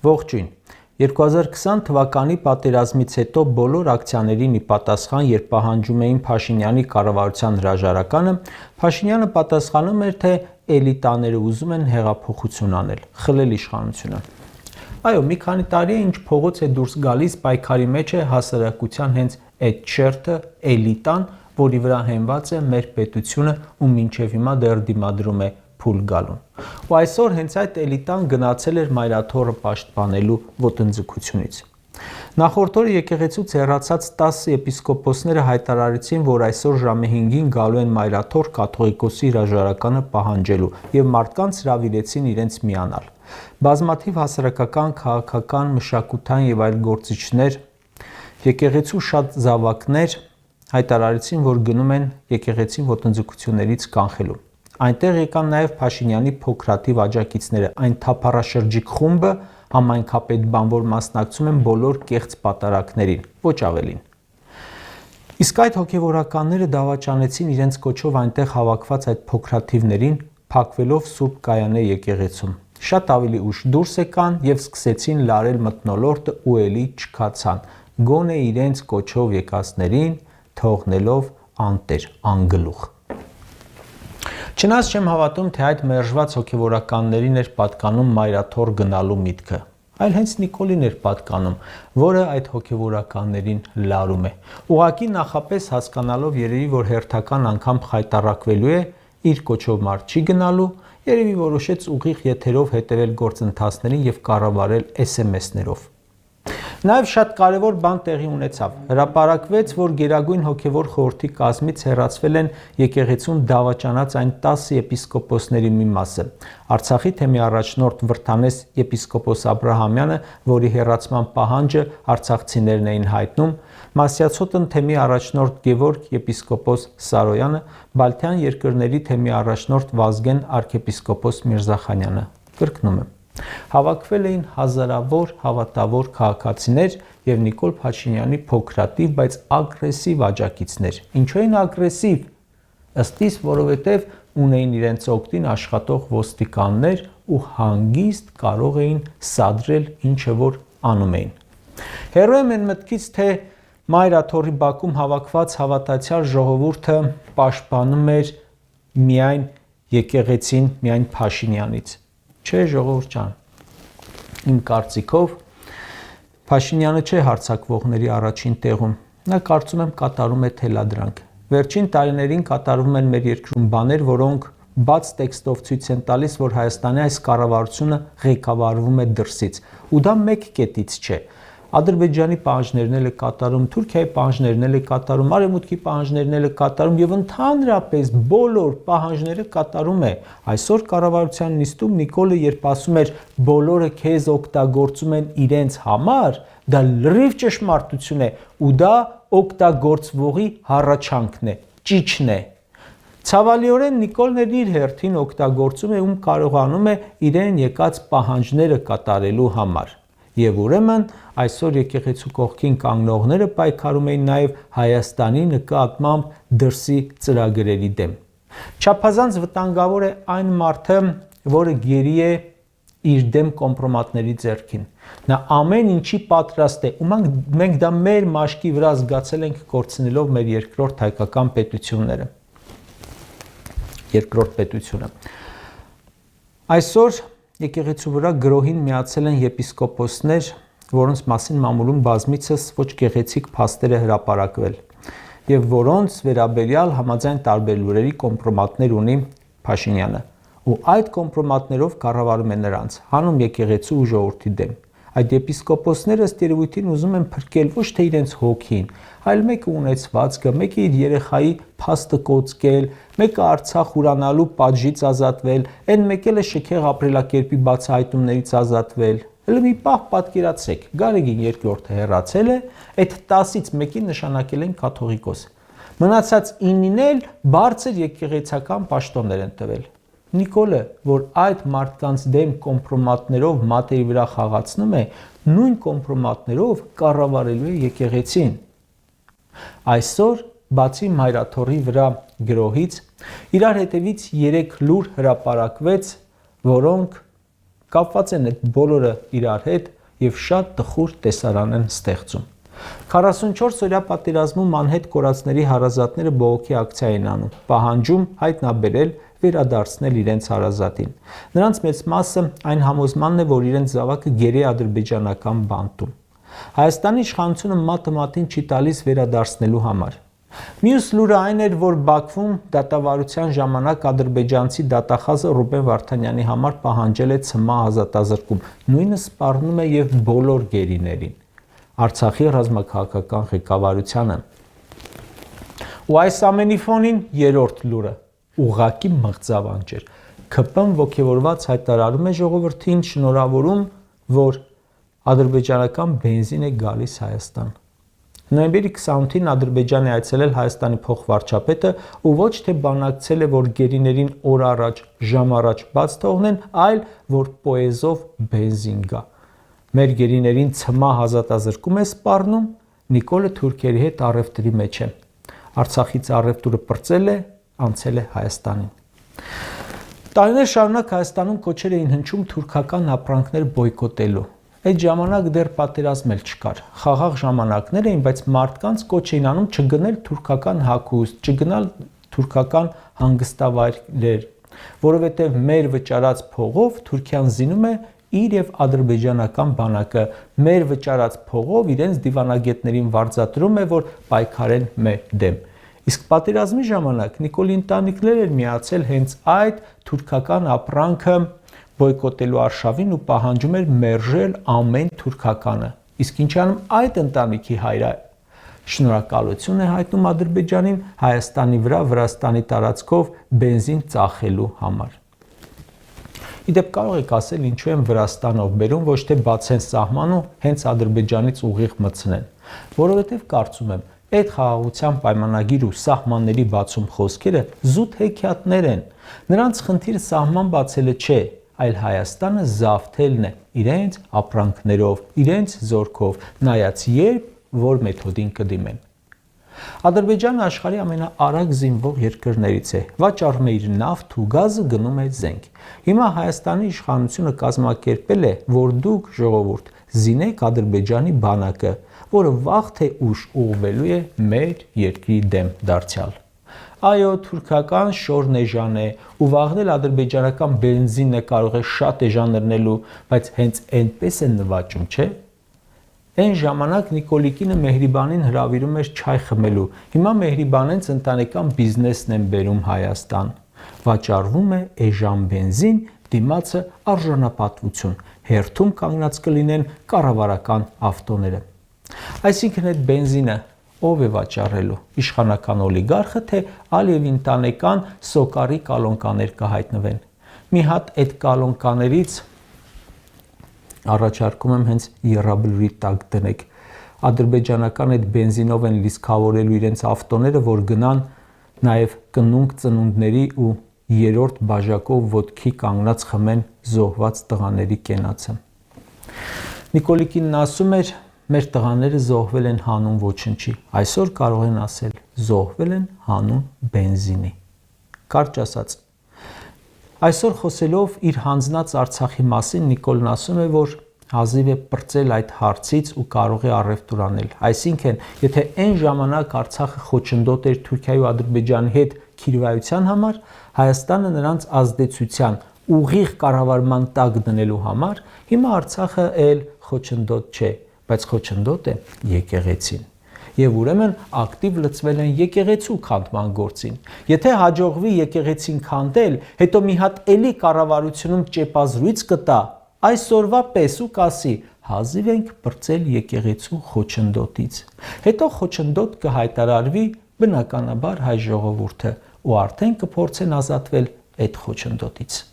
Ողջույն։ 2020 թվականի պատերազմից հետո բոլոր ակցիաներին ի պատասխան, երբ պահանջում էին Փաշինյանի կառավարության հրաժարականը, Փաշինյանը պատասխանում էր, թե էլիտաները ուզում են հեղափոխություն անել, խլել իշխանությունը։ Այո, մի քանի տարի է ինչ փողոց է դուրս գալիս, պայքարի մեջ է հասարակության հենց այդ շերտը, էլիտան, որի վրա հենված է մեր պետությունը ու մինչև հիմա դեռ դիմադրում է փուլ գալուն։ Ու այսօր հենց այդ էլիտան գնացել էր Մայրաթոռը պաշտպանելու ոտնձգությունից։ Նախորդ օրը եկեղեցուց հեռացած 10 եպիսկոպոսները հայտարարեցին, որ այսօր ժամը 5-ին գալու են Մայրաթոռ կաթողիկոսի հրաժարականը պահանջելու եւ մարդկանց հրավիրեցին իրենց միանալ։ Բազմաթիվ հասարակական, քաղաքական, մշակութային եւ այլ գործիչներ, եկեղեցու շատ զավակներ հայտարարեցին, որ գնում են եկեղեցին ոտնձգություններից կանխելու։ Այնտեղ եկան նաև Փաշինյանի փոքրաթիվ աջակիցները, այն թափառաշրջիկ խումբը, համայնքապետ բանվոր մասնակցում են բոլոր կեղծ պատարակներին, ոչ ավելին։ Իսկ այդ հոգևորականները դավաճանեցին իրենց կոչով այնտեղ հավաքված այդ փոքրաթիվներին, փակվելով Սուրբ Գայանե եկեղեցում։ Շատ ավելի ուշ դուրս եկան եւ սկսեցին լարել մթնոլորտը ու էլի չքացան, գոնե իրենց կոչով եկածներին թողնելով անտեր, անգլուխ։ Չնայած չեմ հավատում, թե այդ մերժված հոգևորականներին էր պատկանում Մայրաթոռ գնալու միտքը, այլ հենց Նիկոլին էր պատկանում, որը այդ հոգևորականներին լարում է։ Ուղղակի նախապես հասկանալով երևի, որ հերթական անգամ խայտառակվելու է, իր կոչով մարդ չի գնալու, երևի որոշեց ուղիղ եթերով հետևել գործընթացներին եւ կառավարել SMS-ներով։ Նաև շատ կարևոր բան տեղի ունեցավ։ Հրապարակվեց, որ Գերագույն հոգևոր խորհրդի կազմից հեռացվել են եկեղեցուն դավաճանած այն 10 եպիսկոպոսների մի մասը։ Արցախի թեմի առաջնորդ Վրթանես եպիսկոպոս Աբրահամյանը, որի հեռացման պահանջը արցախցիներն էին հայտնում, Մասյացոտն թեմի առաջնորդ Գևորգ եպիսկոպոս Սարոյանը, Բալթյան երկրների թեմի առաջնորդ Վազգեն arczepiskopos Միրզախանյանը։ Կրկնում եմ։ Հավաքվել էին հազարավոր հավատավոր քաղաքացիներ եւ Նիկոլ Փաշինյանի փոքրաթիվ, բայց ագրեսիվ աջակիցներ։ Ինչու են ագրեսիվ։ Ըստ իս, որովհետեւ ունեին իրենց օգտին աշխատող ոստիկաններ ու հանգիստ կարող էին սադրել ինչը որ անում էին։ Հերո եմ այն մտքից, թե Մայրաթոռի բակում հավաքված հավատացյալ ժողովուրդը պաշտպանում էր միայն եկեղեցին, միայն Փաշինյանից։ Չէ, ժողովուրդ ջան, իմ կարծիքով Փաշինյանը չէ հարձակվողների առաջին տեղում, նա կարծում եմ կատարում է թելադրանք։ Վերջին տարիներին կատարվում են մեր երկրում բաներ, որոնք բաց տեքստով ցույց են տալիս, որ Հայաստանի այս կառավարությունը ղեկավարվում է դրսից, ու դա մեկ կետից չէ։ Ադրբեջանի պահանջներն էլ է կատարում, Թուրքիայի պահանջներն էլ է կատարում, Արևմուտքի պահանջներն էլ է կատարում եւ ընդհանրապես բոլոր պահանջները կատարում է։ Այսօր կառավարության նիստում Նիկոլը երբ ասում էր բոլորը քեզ օգտագործում են իրենց համար, դա լրիվ ճշմարտություն է ու դա օգտագործվողի հառաչանքն է, ճիչն է։ Ցավալիորեն Նիկոլն իր հերթին օգտագործում է ում կարողանում է իրեն եկած պահանջները կատարելու համար։ Եվ ուրեմն այսօր եկեղեցու կողքին կանգնողները պայքարում էին նաև Հայաստանի նկատմամբ դրսի ծրագրերի դեմ։ Չափազանց վտանգավոր է այն մարդը, որը գերի է իր դեմ կոմպրոմատների ձեռքին։ Նա ամեն ինչի պատրաստ է, ու մենք դա մեր մաշկի վրա զգացել ենք կորցնելով մեր երկրորդ հայկական պետությունները։ Երկրորդ պետությունը։ Այսօր եկեղեցու վրա գրոհին միացել են եպիսկոպոսներ, որոնց մասին մամուլում բազմիցս ոչ գեղեցիկ փաստեր է հրապարակվել եւ որոնց վերաբերյալ համաձայն տարբեր լուրերի կոմպրոմատներ ունի Փաշինյանը, ու այդ կոմպրոմատներով կառավարում է նրանց, հանում եկեղեցու ու ժողովրդի դեմ։ Այդ եպիսկոպոսները ըստ երևույթին ուզում են փրկել ոչ թե իրենց հոգին, այլ մեկը ունեցվածքը, մեկը իր երեխայի փաստը կոծկել, մեկը Արցախ ուրանալու պատժից ազատվել, այն մեկը շքեղ ապրելակերպի բացահայտումներից ազատվել։ Հələ մի պահ պատկերացրեք, Գարեգին II-ը հեռացել է, այդ 10-ից մեկին նշանակել են կաթողիկոս։ Մնացած 9-ին էլ բարձր եկեղեցական պաշտոններ են տվել։ Նիկոլը, որ այդ մարդկանց դեմ կոմպրոմատներով մատերի վրա խաղացնում է, նույն կոմպրոմատներով կառավարելու է եկեղեցին։ Այսօր, բացի Մայրաթոռի վրա գրոհից, իրար հետևից 3 լուր հրապարակվեց, որոնք կապված են այդ բոլորը իրար հետ եւ շատ տխուր տեսարան են ստեղծում։ 44-օրյա պատերազմում անհետ կորածների հարազատները բողոքի ակցիա են անում, պահանջում հայտնաբերել, վերադարձնել իրենց հարազատին։ Նրանց մեծ մասը այն համոզմանն է, որ իրենց զավակը գերի ադրբեջանական բանտում։ Հայաստանի իշխանությունը մատը մատին չի տալիս վերադարձնելու համար։ Մյուս լուրը այն էր, որ Բաքվում դատավարության ժամանակ ադրբեջանցի դատախազը Ռուբեն Վարդանյանի համար պահանջել է ՑՄ ազատազրկում, նույնը սպառնում է եւ բոլոր գերիներին, Արցախի ռազմաքաղաքական ղեկավարությանը։ Ու այս ամենի ֆոնին երրորդ լուրը ուղղակի մղձավանջ էր։ ՔՊ-ն ոգևորված հայտարարում է ժողովրդին, շնորհավորում, որ ադրբեջանական բենզին է գալիս Հայաստան։ Նոյեմբերի 28-ին Ադրբեջան է այցելել Հայաստանի փոխվարչապետը ու ոչ թե բանակցել է, որ գերիներին օր առաջ, ժամ առաջ բաց թողնեն, այլ որ պոեզով բենզին գա։ Մեր գերիներին ՑՄ ազատազրկում է սպառնում, Նիկոլը թուրքերի հետ առևտրի մեջ է։ Արցախից առևտուրը պրծել է, անցել է Հայաստանին։ Տարիներ շարունակ Հայաստանում կոչեր էին հնչում թուրքական ապրանքներ բոյկոտելու։ Այդ ժամանակ դեռ պատերազմ էլ չկար։ Խաղաղ ժամանակներ էին, բայց մարդկանց կոչ էին անում չգնել թուրքական հագուստ, չգնալ թուրքական հանգստավայրեր, որովհետև մեր վճարած փողով Թուրքիան զինում է իր եւ ադրբեջանական բանակը, մեր վճարած փողով իրենց դիվանագետներին վարձատրում է, որ պայքարեն մեր դեմ։ Իսկ պատերազմի ժամանակ Նիկոլի ընտանիքներ էր միացել հենց այդ թուրքական ապրանքը բոյկոտելու արշավին ու պահանջում էր մերժել ամեն թուրքականը։ Իսկ ինչ անում այդ ընտանիքի հայրը, շնորհակալություն է հայտնում Ադրբեջանին Հայաստանի վրա Վրաստանի տարածքով բենզին ծախելու համար։ Իդեպ կարող եք ասել, ինչու են Վրաստանով բերում, ոչ թե բացեն սահմանը, հենց Ադրբեջանից ուղիղ մտցնեն, որովհետև կարծում եմ, այդ խաղաղության պայմանագիր ու սահմանների բացում խոսքերը զուտ հեքիաթներ են։ Նրանց խնդիրը սահման բացելը չէ, այլ Հայաստանը զավթելն է իրենց ապրանքներով, իրենց զորքով, նայած երբ որ մեթոդին կդիմեն։ Ադրբեջանը աշխարհի ամենաարագ զինվող երկրներից է, վաճառում է իր նավթ ու գազը, գնում է զենք։ Հիմա Հայաստանի իշխանությունը կազմակերպել է, որ դուք ժողովուրդ զինեք Ադրբեջանի բանակը, որը վաղ թե ուշ ուղղվելու է մեր երկրի դեմ դարձյալ։ Այո, թուրքական շորն էժան է ու վաղն ադրբեջանական բենզինը կարող է շատ էժան լրնելու, բայց հենց այնպես է նվաճում, չէ՞։ Այն ժամանակ Նիկոլիկինը Մեհրիբանին հրավիրում էր չայ խմելու, հիմա Մեհրիբանենց ընտանեկան բիզնեսն են բերում Հայաստան։ Վաճառվում է էժան բենզին, դիմացը արժանապատվություն, հերթում կանգնած կլինեն կառավարական ավտոները։ Այսինքն այդ բենզինը ով է վաճառելու, իշխանական օլիգարխը, թե Ալիևի ընտանեկան սոկարի կալոնկաներ կհայտնվեն։ Մի հատ այդ կալոնկաներից առաջարկում եմ հենց եռաբլուրի տակ դնեք։ Ադրբեջանական այդ բենզինով են լիցքավորելու իրենց ավտոները, որ գնան նաև կնունկ ծնունդների ու երրորդ բաժակով ոտքի կանգնած խմեն զոհված տղաների կենացը։ Նիկոլիկինն ասում էր, մեր տղաները զոհվել են հանուն ոչնչի, այսօր կարող են ասել, զոհվել են հանուն բենզինի։ Կարճ ասած, այսօր խոսելով իր հանձնած Արցախի մասին Նիկոլն ասում է, որ հազիվ է պրծել այդ հարցից ու կարող է առևտուր անել։ Այսինքն, եթե այն ժամանակ Արցախը խոչընդոտ էր Թուրքիայի ու Ադրբեջանի հետ քիրվայության համար, Հայաստանը նրանց ազդեցության ուղիղ կառավարման տակ դնելու համար, հիմա Արցախը էլ խոչընդոտ չէ, բայց խոչընդոտ է եկեղեցին։ Եվ ուրեմն ակտիվ լծվել են եկեղեցու քանդման գործին։ Եթե հաջողվի եկեղեցին քանդել, հետո մի հատ էլի կառավարությունում ճեպազրույց կտա, այսօրվա պես ու կասի, հազիվ ենք պրծել եկեղեցու խոչընդոտից։ Հետո խոչընդոտ կհայտարարվի բնականաբար հայ ժողովուրդը ու արդեն կփորձեն ազատվել այդ խոչընդոտից։